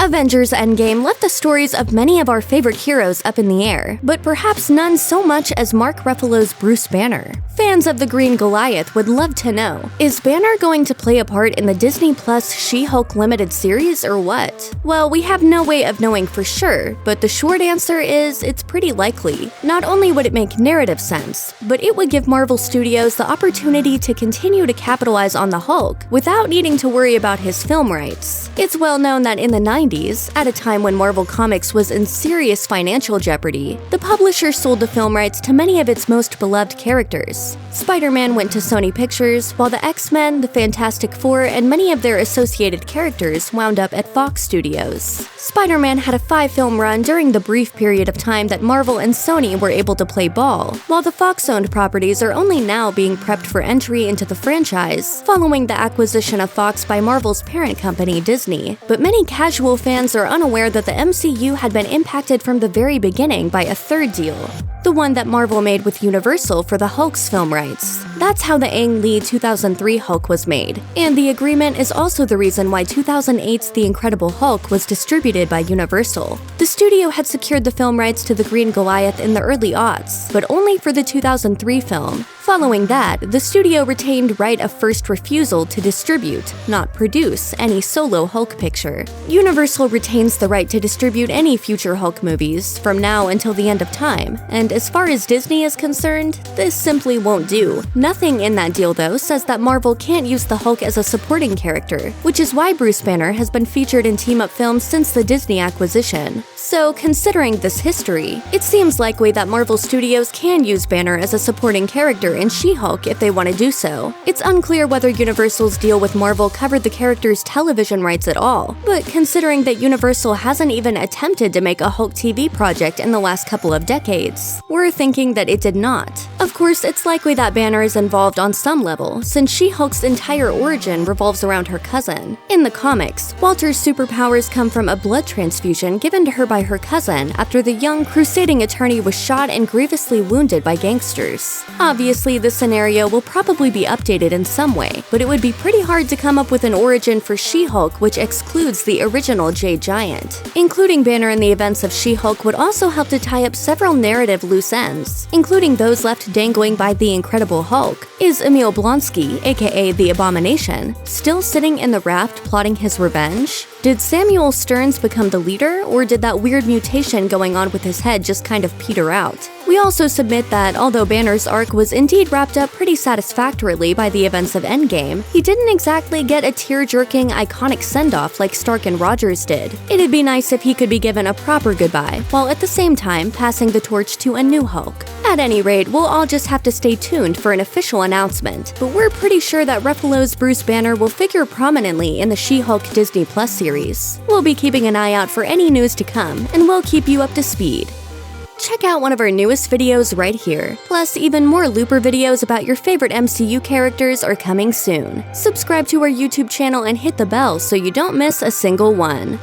Avengers Endgame left the stories of many of our favorite heroes up in the air, but perhaps none so much as Mark Ruffalo's Bruce Banner. Fans of the Green Goliath would love to know, is Banner going to play a part in the Disney Plus She-Hulk limited series or what? Well, we have no way of knowing for sure, but the short answer is it's pretty likely. Not only would it make narrative sense, but it would give Marvel Studios the opportunity to continue to capitalize on the Hulk without needing to worry about his film rights. It's well known that in the 90s, at a time when Marvel Comics was in serious financial jeopardy, the publisher sold the film rights to many of its most beloved characters. Spider-Man went to Sony Pictures, while the X-Men, the Fantastic Four, and many of their associated characters wound up at Fox Studios. Spider-Man had a 5-film run during the brief period of time that Marvel and Sony were able to play ball, while the Fox-owned properties are only now being prepped for entry into the franchise, following the acquisition of Fox by Marvel's parent company, Disney. But many casual fans are unaware that the MCU had been impacted from the very beginning by a third deal, the one that Marvel made with Universal for the Hulk's film rights. That's how the Ang Lee 2003 Hulk was made, and the agreement is also the reason why 2008's The Incredible Hulk was distributed by Universal. The studio had secured the film rights to the Green Goliath in the early aughts, but only for the 2003 film. Following that, the studio retained right of first refusal to distribute, not produce, any solo Hulk picture. Universal retains the right to distribute any future Hulk movies, from now until the end of time, and as far as Disney is concerned, this simply won't do. Nothing in that deal, though, says that Marvel can't use the Hulk as a supporting character, which is why Bruce Banner has been featured in team-up films since the Disney acquisition. So, considering this history, it seems likely that Marvel Studios can use Banner as a supporting character in She-Hulk if they want to do so. It's unclear whether Universal's deal with Marvel covered the character's television rights at all, but considering that Universal hasn't even attempted to make a Hulk TV project in the last couple of decades, we're thinking that it did not. Of course, it's likely that Banner is involved on some level, since She-Hulk's entire origin revolves around her cousin. In the comics, Walter's superpowers come from a blood transfusion given to her by her cousin after the young crusading attorney was shot and grievously wounded by gangsters. Obviously, this scenario will probably be updated in some way, but it would be pretty hard to come up with an origin for She-Hulk which excludes the original Jade Giant. Including Banner in the events of She-Hulk would also help to tie up several narrative loose ends, including those left dangling by the Incredible Hulk. Is Emil Blonsky, aka the Abomination, still sitting in the raft plotting his revenge? Did Samuel Stearns become the leader, or did that weird mutation going on with his head just kind of peter out? We also submit that, although Banner's arc was indeed wrapped up pretty satisfactorily by the events of Endgame, he didn't exactly get a tear-jerking, iconic send-off like Stark and Rogers did. It'd be nice if he could be given a proper goodbye, while at the same time passing the torch to a new Hulk. At any rate, we'll all just have to stay tuned for an official announcement, but we're pretty sure that Ruffalo's Bruce Banner will figure prominently in the She-Hulk Disney Plus series. We'll be keeping an eye out for any news to come, and we'll keep you up to speed. Check out one of our newest videos right here. Plus, even more Looper videos about your favorite MCU characters are coming soon. Subscribe to our YouTube channel and hit the bell so you don't miss a single one.